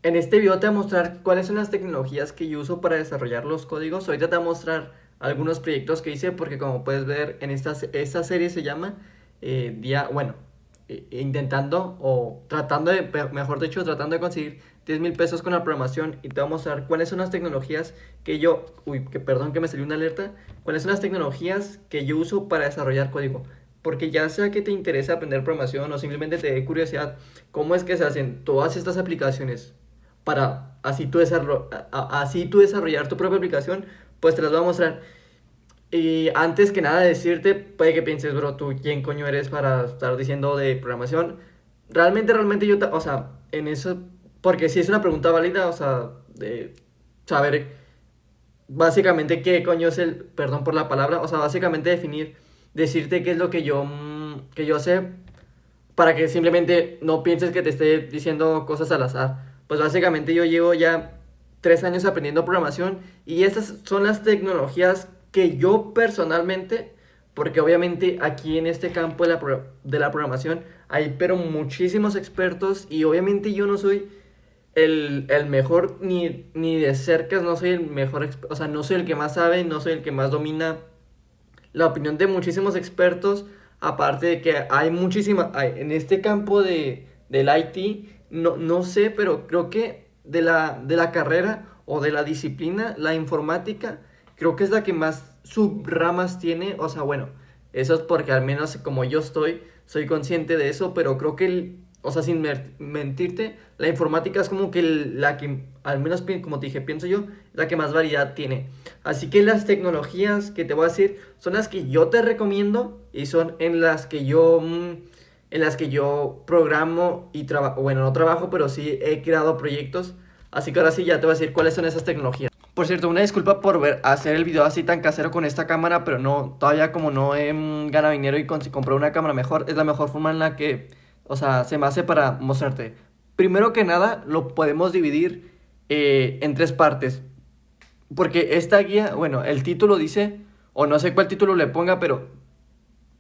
En este video te voy a mostrar cuáles son las tecnologías que yo uso para desarrollar los códigos. Ahorita te voy a mostrar algunos proyectos que hice porque como puedes ver en esta serie se llama intentando o tratando de, mejor dicho, tratando de conseguir 10,000 pesos con la programación y te voy a mostrar cuáles son las tecnologías que yo, perdón que me salió una alerta, cuáles son las tecnologías que yo uso para desarrollar código. Porque ya sea que te interese aprender programación o simplemente te dé curiosidad, cómo es que se hacen todas estas aplicaciones para así tú desarrollar tu propia aplicación, pues te las voy a mostrar. Y antes que nada decirte, puede que pienses, bro, tú quién coño eres para estar diciendo de programación. Realmente o sea, en eso, porque si es una pregunta válida, o sea, de saber básicamente qué coño es perdón por la palabra, o sea, básicamente decirte qué es lo que yo sé para que simplemente no pienses que te esté diciendo cosas al azar. Pues básicamente yo llevo ya 3 años aprendiendo programación y estas son las tecnologías que yo personalmente, porque obviamente aquí en este campo de la programación hay pero muchísimos expertos y obviamente yo no soy el mejor ni de cerca, no soy el mejor, o sea, no soy el que más sabe, no soy el que más domina la opinión de muchísimos expertos, aparte de que hay en este campo del IT, no sé, pero creo que de la carrera o de la disciplina, la informática, creo que es la que más subramas tiene, o sea, bueno, eso es porque al menos como yo soy consciente de eso, pero creo que o sea, sin mentirte, la informática es como que la que, al menos como te dije, pienso yo, la que más variedad tiene. Así que las tecnologías que te voy a decir son las que yo te recomiendo y son en las que yo programo y trabajo, bueno, no trabajo, pero sí he creado proyectos. Así que ahora sí ya te voy a decir cuáles son esas tecnologías. Por cierto, una disculpa por hacer el video así tan casero con esta cámara, pero no, todavía como no he ganado dinero y si compré una cámara mejor, es la mejor forma en la que, o sea, se me hace para mostrarte. Primero que nada, lo podemos dividir en tres partes. Porque esta guía, bueno, el título dice, o no sé cuál título le ponga, pero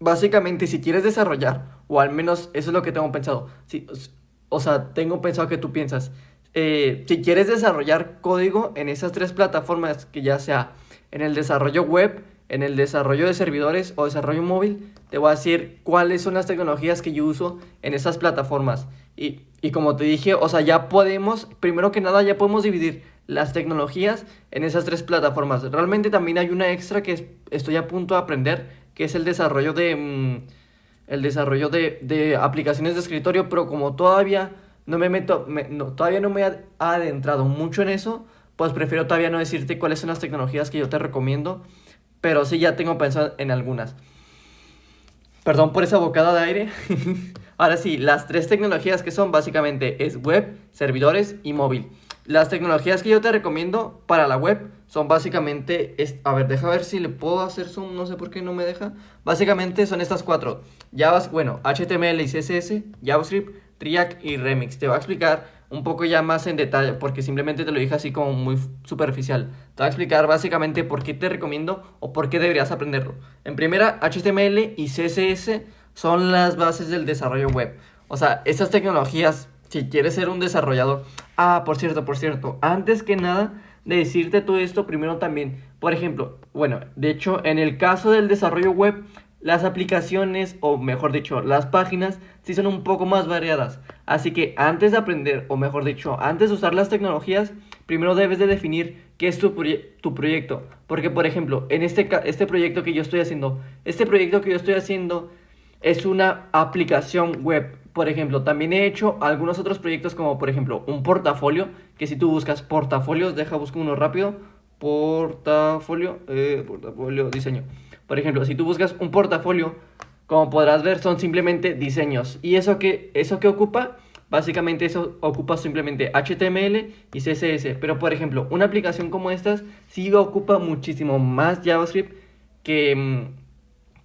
básicamente si quieres desarrollar, o al menos eso es lo que tengo pensado, o sea, tengo pensado que tú piensas, si quieres desarrollar código en esas tres plataformas, que ya sea en el desarrollo web, en el desarrollo de servidores o desarrollo móvil, te voy a decir cuáles son las tecnologías que yo uso en esas plataformas. Y como te dije, o sea, primero que nada, ya podemos dividir las tecnologías en esas tres plataformas. Realmente también hay una extra que estoy a punto de aprender, que es el desarrollo de aplicaciones de escritorio, pero como todavía todavía no me he adentrado mucho en eso, pues prefiero todavía no decirte cuáles son las tecnologías que yo te recomiendo, pero sí ya tengo pensado en algunas. Perdón por esa bocada de aire. Ahora sí, las tres tecnologías que son básicamente es web, servidores y móvil. Las tecnologías que yo te recomiendo para la web son básicamente, a ver, deja ver si le puedo hacer zoom, no sé por qué no me deja. Básicamente son estas cuatro. Bueno, HTML y CSS, JavaScript, React y Remix. Te voy a explicar un poco ya más en detalle, porque simplemente te lo dije así como muy superficial. Te voy a explicar básicamente por qué te recomiendo o por qué deberías aprenderlo. En primera, HTML y CSS son las bases del desarrollo web. O sea, estas tecnologías, si quieres ser un desarrollador. Ah, por cierto, antes que nada de decirte todo esto, primero también, por ejemplo, bueno, de hecho, en el caso del desarrollo web, las aplicaciones, o mejor dicho, las páginas, sí son un poco más variadas. Así que antes de aprender, o mejor dicho, antes de usar las tecnologías, primero debes de definir qué es tu proyecto. Porque, por ejemplo, en este proyecto que yo estoy haciendo, es una aplicación web. Por ejemplo, también he hecho algunos otros proyectos como por ejemplo un portafolio, que si tú buscas portafolios, buscar uno rápido, portafolio diseño. Por ejemplo, si tú buscas un portafolio, como podrás ver, son simplemente diseños. ¿Y eso que ocupa? Básicamente eso ocupa simplemente HTML y CSS. Pero por ejemplo, una aplicación como estas sí ocupa muchísimo más JavaScript que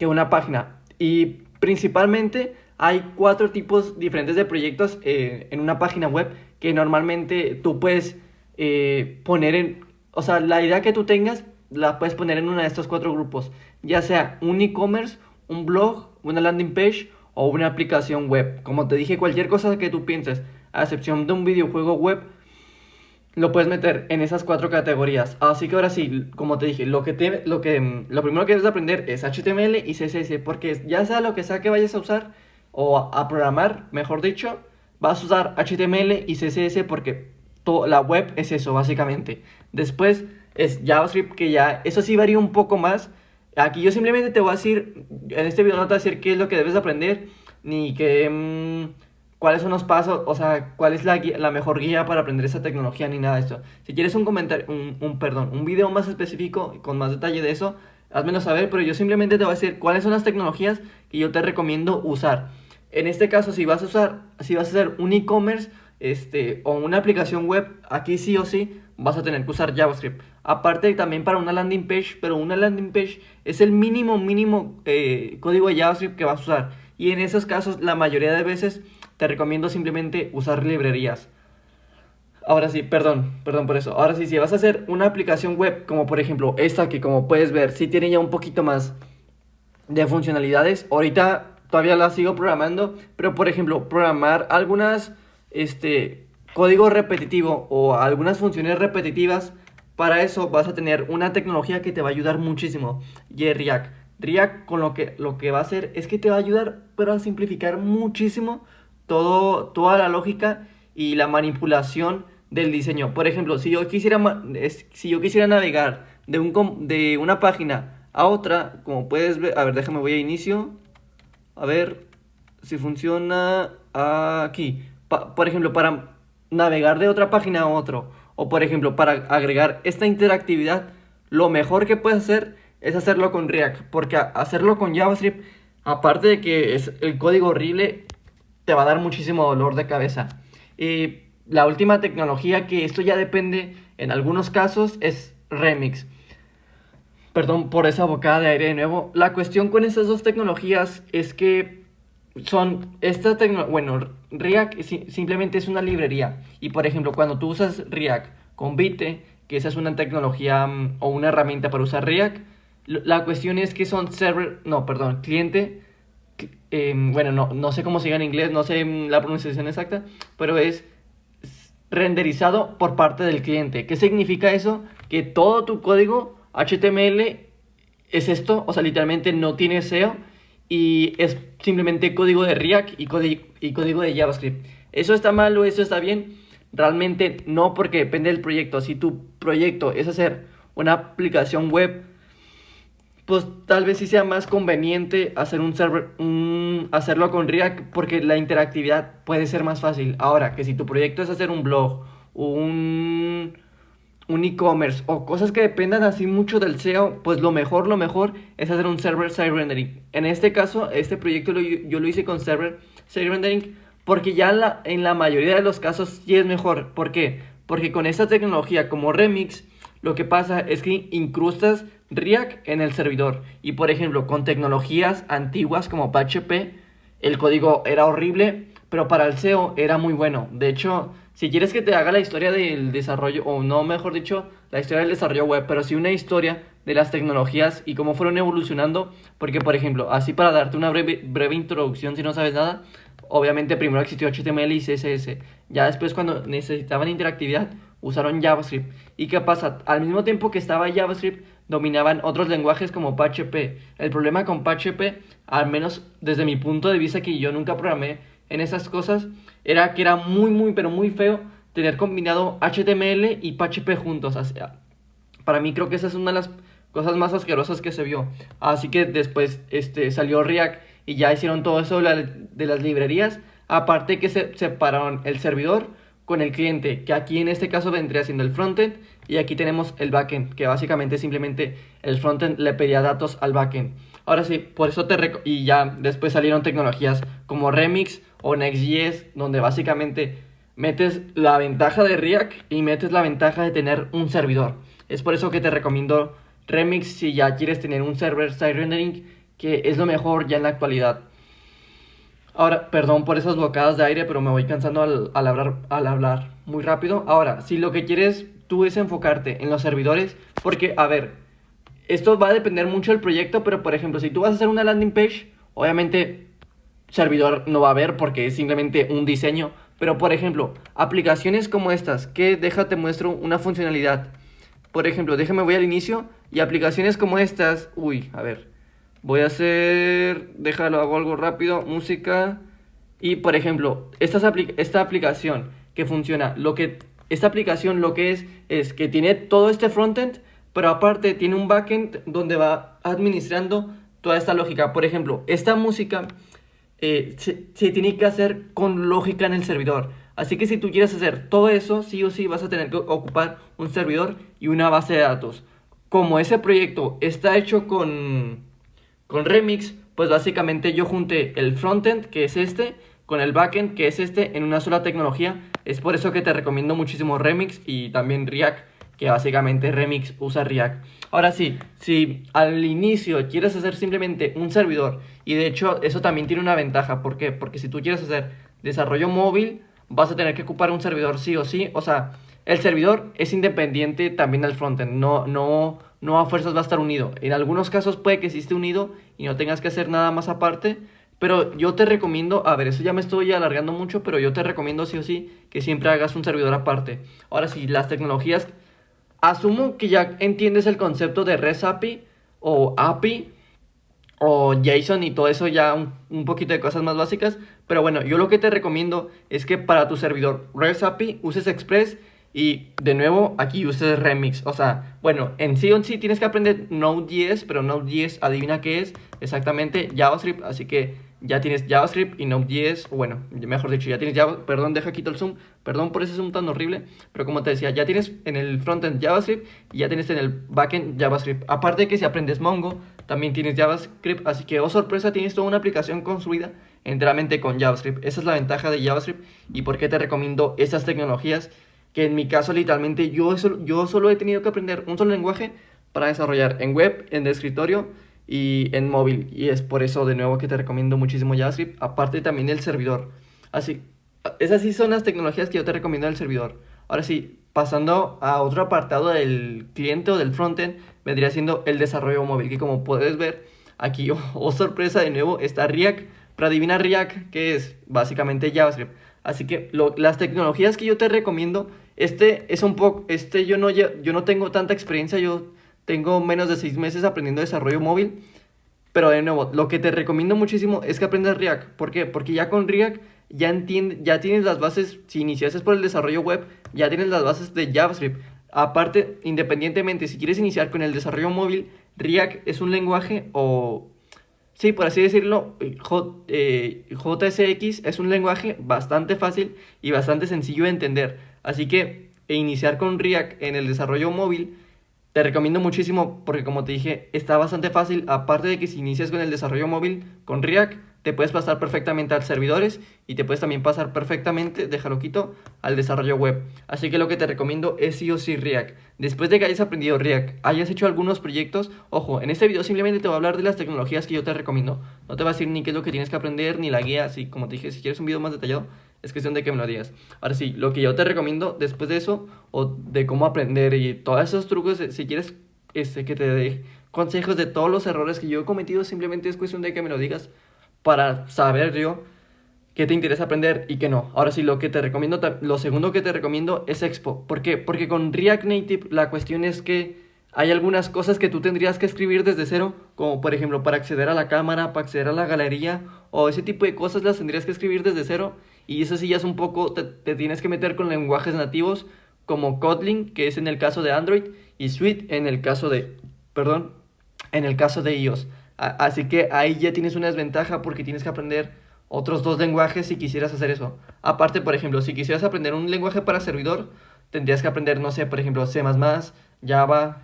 una página. Y principalmente hay 4 tipos diferentes de proyectos en una página web que normalmente tú puedes poner en... O sea, la idea que tú tengas la puedes poner en uno de estos 4 grupos. Ya sea un e-commerce, un blog, una landing page o una aplicación web. Como te dije, cualquier cosa que tú pienses, a excepción de un videojuego web, lo puedes meter en esas 4 categorías. Así que ahora sí, como te dije, lo primero que debes de aprender es HTML y CSS, porque ya sea lo que sea que vayas a usar, o a programar, mejor dicho, vas a usar HTML y CSS porque la web es eso, básicamente. Después es JavaScript, que ya, eso sí varía un poco más. Aquí yo simplemente te voy a decir, en este video no te voy a decir qué es lo que debes de aprender, ni cuáles son los pasos, o sea, cuál es la mejor guía para aprender esa tecnología, ni nada de esto. Si quieres un comentario, perdón, un video más específico, con más detalle de eso, házmelo saber, pero yo simplemente te voy a decir cuáles son las tecnologías que yo te recomiendo usar. En este caso, si vas a hacer un e-commerce, o una aplicación web, aquí sí o sí vas a tener que usar JavaScript. Aparte también para una landing page, pero una landing page es el mínimo código de JavaScript que vas a usar. Y en esos casos, la mayoría de veces te recomiendo simplemente usar librerías. Ahora sí, perdón por eso. Ahora sí, si vas a hacer una aplicación web, como por ejemplo esta que como puedes ver, sí tiene ya un poquito más de funcionalidades. Ahorita todavía la sigo programando, pero por ejemplo, programar algunas, código repetitivo o algunas funciones repetitivas, para eso vas a tener una tecnología que te va a ayudar muchísimo, y es React. React con lo que va a hacer es que te va a ayudar, pero a simplificar muchísimo toda la lógica y la manipulación del diseño. Por ejemplo, si yo quisiera navegar de una página a otra, como puedes ver, a ver, déjame, voy a inicio, a ver si funciona aquí. Por ejemplo, para navegar de otra página a otro, o por ejemplo, para agregar esta interactividad, lo mejor que puedes hacer es hacerlo con React, porque hacerlo con JavaScript, aparte de que es el código horrible, te va a dar muchísimo dolor de cabeza. Y la última tecnología, que esto ya depende en algunos casos, es Remix. Perdón por esa bocada de aire de nuevo. La cuestión con estas dos tecnologías es que bueno, React simplemente es una librería. Y por ejemplo, cuando tú usas React con Vite, que esa es una tecnología o una herramienta para usar React, la cuestión es que son cliente. Bueno, no sé cómo se diga en inglés, no sé la pronunciación exacta, pero es renderizado por parte del cliente. ¿Qué significa eso? Que todo tu código HTML es esto, o sea, literalmente no tiene SEO y es simplemente código de React y código de JavaScript. ¿Eso está mal o eso está bien? Realmente no, porque depende del proyecto. Si tu proyecto es hacer una aplicación web, pues tal vez sí sea más conveniente hacer hacerlo con React, porque la interactividad puede ser más fácil. Ahora, que si tu proyecto es hacer un blog, un e-commerce o cosas que dependan así mucho del SEO, pues lo mejor es hacer un server-side rendering. En este caso, este proyecto yo lo hice con server-side rendering, porque ya en la mayoría de los casos sí es mejor. ¿Por qué? Porque con esta tecnología como Remix, lo que pasa es que incrustas React en el servidor. Y por ejemplo, con tecnologías antiguas como PHP, el código era horrible, pero para el SEO era muy bueno. De hecho, si quieres que te haga la historia del desarrollo, o no, mejor dicho, la historia del desarrollo web, pero sí una historia de las tecnologías y cómo fueron evolucionando, porque por ejemplo, así para darte una breve introducción si no sabes nada, obviamente primero existió HTML y CSS, ya después cuando necesitaban interactividad usaron JavaScript. ¿Y qué pasa? Al mismo tiempo que estaba JavaScript, dominaban otros lenguajes como PHP. El problema con PHP, al menos desde mi punto de vista, que yo nunca programé en esas cosas, era que era pero muy feo tener combinado HTML y PHP juntos. O sea, para mí creo que esa es una de las cosas más asquerosas que se vio. Así que después salió React y ya hicieron todo eso de las librerías. Aparte que se separaron el servidor con el cliente, que aquí en este caso vendría siendo el frontend, y aquí tenemos el backend, que básicamente simplemente el frontend le pedía datos al backend. Ahora sí, por eso y ya después salieron tecnologías como Remix o Next.js, donde básicamente metes la ventaja de React y metes la ventaja de tener un servidor. Es por eso que te recomiendo Remix si ya quieres tener un server-side rendering, que es lo mejor ya en la actualidad. Ahora, perdón por esas bocadas de aire, pero me voy cansando al hablar muy rápido. Ahora, si lo que quieres tú es enfocarte en los servidores, porque, a ver, esto va a depender mucho del proyecto, pero por ejemplo, si tú vas a hacer una landing page, obviamente servidor no va a haber porque es simplemente un diseño, Pero por ejemplo, aplicaciones como estas, que déjate muestro una funcionalidad. Por ejemplo, déjame voy al inicio y aplicaciones como estas, uy, a ver, voy a hacer, déjalo, hago algo rápido, música y por ejemplo, esta aplicación que funciona, esta aplicación lo que es que tiene todo este frontend, pero aparte tiene un backend donde va administrando toda esta lógica. Por ejemplo, esta música se tiene que hacer con lógica en el servidor. Así que si tú quieres hacer todo eso, sí o sí vas a tener que ocupar un servidor y una base de datos. Como ese proyecto está hecho con Remix, pues básicamente yo junté el frontend, que es este, con el backend, que es este, en una sola tecnología. Es por eso que te recomiendo muchísimo Remix y también React, que básicamente Remix usa React. Ahora sí, si al inicio quieres hacer simplemente un servidor, y de hecho eso también tiene una ventaja, ¿por qué? Porque si tú quieres hacer desarrollo móvil, vas a tener que ocupar un servidor sí o sí, o sea, el servidor es independiente también del frontend, no a fuerzas va a estar unido. En algunos casos puede que sí esté unido y no tengas que hacer nada más aparte, pero yo te recomiendo, a ver, eso ya me estoy alargando mucho, pero yo te recomiendo sí o sí que siempre hagas un servidor aparte. Ahora sí, las tecnologías, asumo que ya entiendes el concepto de REST API o API o JSON y todo eso, ya un poquito de cosas más básicas. Pero bueno, yo lo que te recomiendo es que para tu servidor REST API uses Express y de nuevo aquí uses Remix. O sea, bueno, en sí tienes que aprender Node.js, pero Node.js adivina qué es exactamente JavaScript. Así que ya tienes JavaScript y Node.js, o bueno, mejor dicho, ya tienes Java, perdón, deja quito el zoom, perdón por ese zoom tan horrible, pero como te decía, ya tienes en el frontend JavaScript y ya tienes en el backend JavaScript. Aparte de que si aprendes Mongo, también tienes JavaScript, así que, oh sorpresa, tienes toda una aplicación construida enteramente con JavaScript. Esa es la ventaja de JavaScript y por qué te recomiendo estas tecnologías, que en mi caso literalmente yo solo he tenido que aprender un solo lenguaje para desarrollar en web, en de escritorio y en móvil. Y es por eso de nuevo que te recomiendo muchísimo JavaScript, aparte también el servidor. Así, esas sí son las tecnologías que yo te recomiendo del servidor. Ahora sí, pasando a otro apartado del cliente o del frontend, vendría siendo el desarrollo móvil, que como puedes ver aquí, oh sorpresa, de nuevo está React. Pero adivina React, que es básicamente JavaScript. Así que las tecnologías que yo te recomiendo, es un poco, yo no tengo tanta experiencia, yo tengo menos de 6 meses aprendiendo desarrollo móvil, pero de nuevo, lo que te recomiendo muchísimo es que aprendas React. ¿Por qué? Porque ya con React ya tienes las bases, si iniciaste por el desarrollo web, ya tienes las bases de JavaScript. Aparte, independientemente, si quieres iniciar con el desarrollo móvil, React es un lenguaje o... Sí, por así decirlo, JSX es un lenguaje bastante fácil y bastante sencillo de entender. Así que iniciar con React en el desarrollo móvil te recomiendo muchísimo porque como te dije, está bastante fácil. Aparte de que si inicias con el desarrollo móvil con React, te puedes pasar perfectamente a servidores y te puedes también pasar perfectamente, déjalo quito, al desarrollo web. Así que lo que te recomiendo es sí o sí React. Después de que hayas aprendido React, hayas hecho algunos proyectos, ojo, en este video simplemente te voy a hablar de las tecnologías que yo te recomiendo. No te voy a decir ni qué es lo que tienes que aprender, ni la guía, así como te dije, si quieres un video más detallado, es cuestión de que me lo digas. Ahora sí, lo que yo te recomiendo después de eso, o de cómo aprender y todos esos trucos, si quieres que te dé consejos de todos los errores que yo he cometido, simplemente es cuestión de que me lo digas para saber yo qué te interesa aprender y qué no. Ahora sí, lo segundo que te recomiendo es Expo. ¿Por qué? Porque con React Native la cuestión es que hay algunas cosas que tú tendrías que escribir desde cero, como por ejemplo para acceder a la cámara, para acceder a la galería, o ese tipo de cosas las tendrías que escribir desde cero. Y eso sí ya es un poco, te tienes que meter con lenguajes nativos como Kotlin, que es en el caso de Android, y Swift en el caso perdón, en el caso de iOS. Así que ahí ya tienes una desventaja porque tienes que aprender otros dos lenguajes si quisieras hacer eso. Aparte, por ejemplo, si quisieras aprender un lenguaje para servidor, tendrías que aprender, no sé, por ejemplo, C++, Java,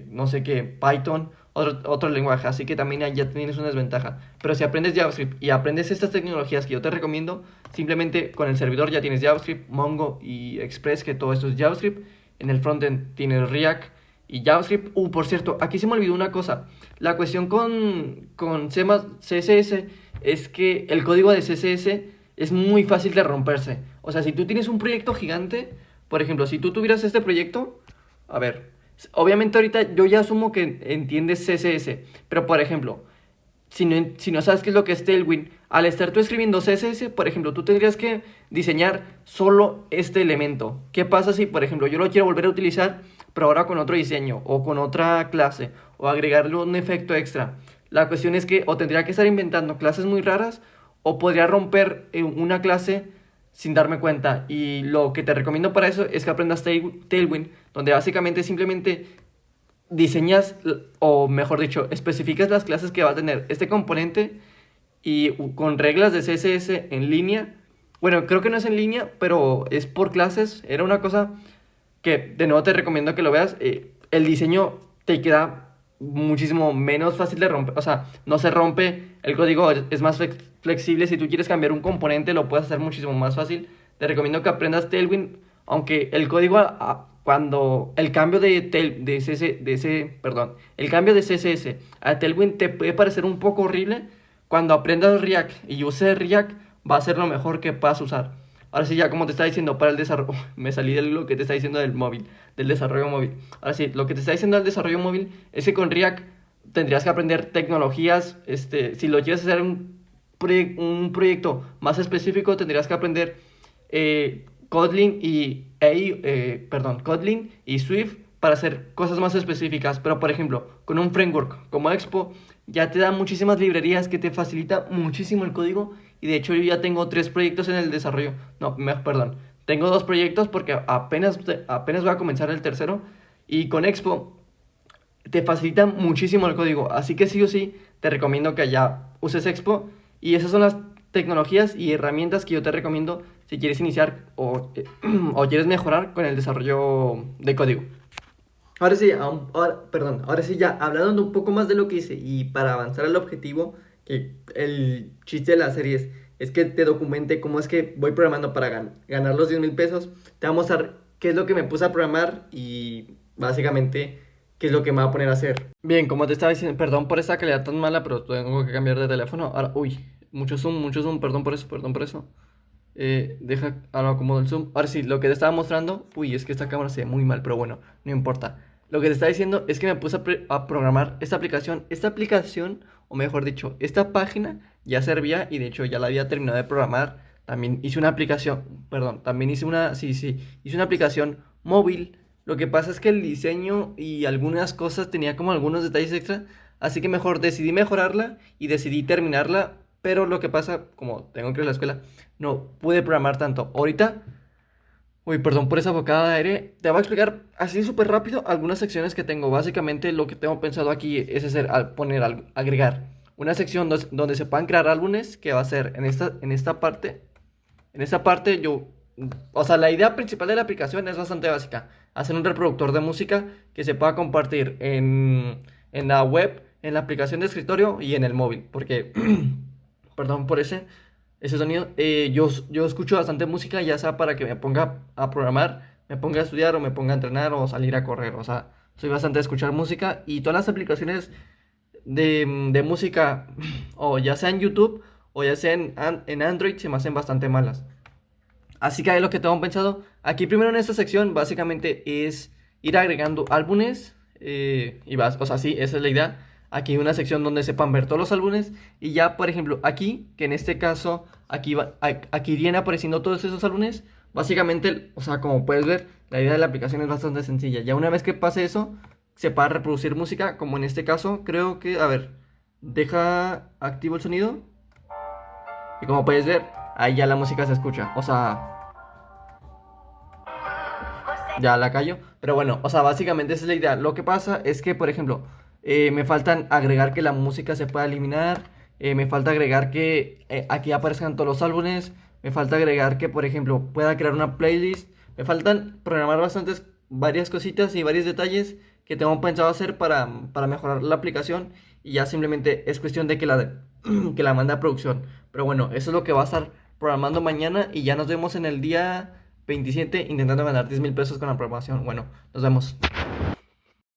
no sé qué, Python, otro lenguaje. Así que también ahí ya tienes una desventaja. Pero si aprendes JavaScript y aprendes estas tecnologías que yo te recomiendo, simplemente con el servidor ya tienes JavaScript, Mongo y Express, que todo esto es JavaScript. En el frontend tienes React y JavaScript. Por cierto, aquí se me olvidó una cosa. La cuestión con CSS es que el código de CSS es muy fácil de romperse. O sea, si tú tienes un proyecto gigante, por ejemplo, si tú tuvieras este proyecto, a ver, obviamente ahorita yo ya asumo que entiendes CSS, pero por ejemplo, si no sabes qué es lo que es Tailwind, al estar tú escribiendo CSS, por ejemplo, tú tendrías que diseñar solo este elemento. ¿Qué pasa si, por ejemplo, yo lo quiero volver a utilizar, pero ahora con otro diseño, o con otra clase, o agregarle un efecto extra? La cuestión es que o tendría que estar inventando clases muy raras, o podría romper una clase sin darme cuenta. Y lo que te recomiendo para eso es que aprendas Tailwind, donde básicamente simplemente diseñas, o mejor dicho, especificas las clases que va a tener este componente y con reglas de CSS en línea. Bueno, creo que no es en línea, pero es por clases. Era una cosa que de nuevo te recomiendo que lo veas. El diseño te queda muchísimo menos fácil de romper. O sea, no se rompe. El código es más flexible. Si tú quieres cambiar un componente, lo puedes hacer muchísimo más fácil. Te recomiendo que aprendas Tailwind. Aunque el código, cuando el cambio el cambio de CSS a Tailwind te puede parecer un poco horrible. Cuando aprendas React y uses React, va a ser lo mejor que puedas usar. Ahora sí, ya como te estaba diciendo, para el desarrollo, me salí de lo que te está diciendo del móvil, del desarrollo móvil. Ahora sí, lo que te está diciendo del desarrollo móvil es que con React tendrías que aprender tecnologías. Si lo quieres hacer un proyecto más específico, tendrías que aprender Kotlin Kotlin y Swift para hacer cosas más específicas. Pero por ejemplo, con un framework como Expo ya te da muchísimas librerías que te facilita muchísimo el código. Y de hecho yo ya tengo 3 proyectos en el desarrollo. No, perdón. Tengo 2 proyectos porque apenas voy a comenzar el tercero. Y con Expo te facilita muchísimo el código. Así que sí o sí te recomiendo que ya uses Expo. Y esas son las tecnologías y herramientas que yo te recomiendo si quieres iniciar o quieres mejorar con el desarrollo de código. Ahora sí, ahora sí ya hablando un poco más de lo que hice y para avanzar al objetivo, que el chiste de la serie es que te documente cómo es que voy programando para ganar los 10,000 pesos. Te voy a mostrar qué es lo que me puse a programar y básicamente qué es lo que me va a poner a hacer. Bien, como te estaba diciendo, perdón por esa calidad tan mala, pero tengo que cambiar de teléfono. Ahora, uy, mucho zoom, perdón por eso, perdón por eso. Ahora acomodo el zoom. Ahora sí, lo que te estaba mostrando, uy, es que esta cámara se ve muy mal, pero bueno, no importa. Lo que te estaba diciendo es que me puse a programar esta aplicación. Esta aplicación, o mejor dicho, esta página ya servía y de hecho ya la había terminado de programar. También hice una aplicación, perdón, también hice hice una aplicación móvil. Lo que pasa es que el diseño y algunas cosas tenía como algunos detalles extra, así que mejor decidí mejorarla y decidí terminarla. Pero lo que pasa, como tengo que ir a la escuela, no pude programar tanto. Ahorita, uy, perdón por esa bocada de aire. Te voy a explicar así súper rápido algunas secciones que tengo. Básicamente lo que tengo pensado aquí es agregar una sección donde se puedan crear álbumes, que va a ser en esta parte. En esta parte o sea, la idea principal de la aplicación es bastante básica. Hacer un reproductor de música que se pueda compartir en la web, en la aplicación de escritorio y en el móvil. Porque, perdón por ese sonido. Yo escucho bastante música, ya sea para que me ponga a programar, me ponga a estudiar o me ponga a entrenar o salir a correr. O sea, soy bastante de escuchar música y todas las aplicaciones de música, o ya sea en YouTube o ya sea en Android, se me hacen bastante malas. Así que ahí lo que tengo pensado, aquí primero en esta sección básicamente es ir agregando álbumes o sea, sí, esa es la idea. Aquí hay una sección donde sepan ver todos los álbumes y ya, por ejemplo, aquí, que en este caso, aquí irían apareciendo todos esos álbumes. Básicamente, o sea, como puedes ver, la idea de la aplicación es bastante sencilla. Ya una vez que pase eso, se puede reproducir música, como en este caso, creo que, a ver, activo el sonido. Y como puedes ver, ahí ya la música se escucha. O sea, ya la callo. Pero bueno, o sea, básicamente esa es la idea. Lo que pasa es que, por ejemplo, me faltan agregar que la música se pueda eliminar. Me falta agregar que aquí aparezcan todos los álbumes. Me falta agregar que, por ejemplo, pueda crear una playlist. Me faltan programar varias cositas y varios detalles que tengo pensado hacer para mejorar la aplicación. Y ya simplemente es cuestión de que la mande a producción. Pero bueno, eso es lo que va a estar programando mañana. Y ya nos vemos en el día 27 intentando ganar 10,000 pesos con la programación. Bueno, nos vemos.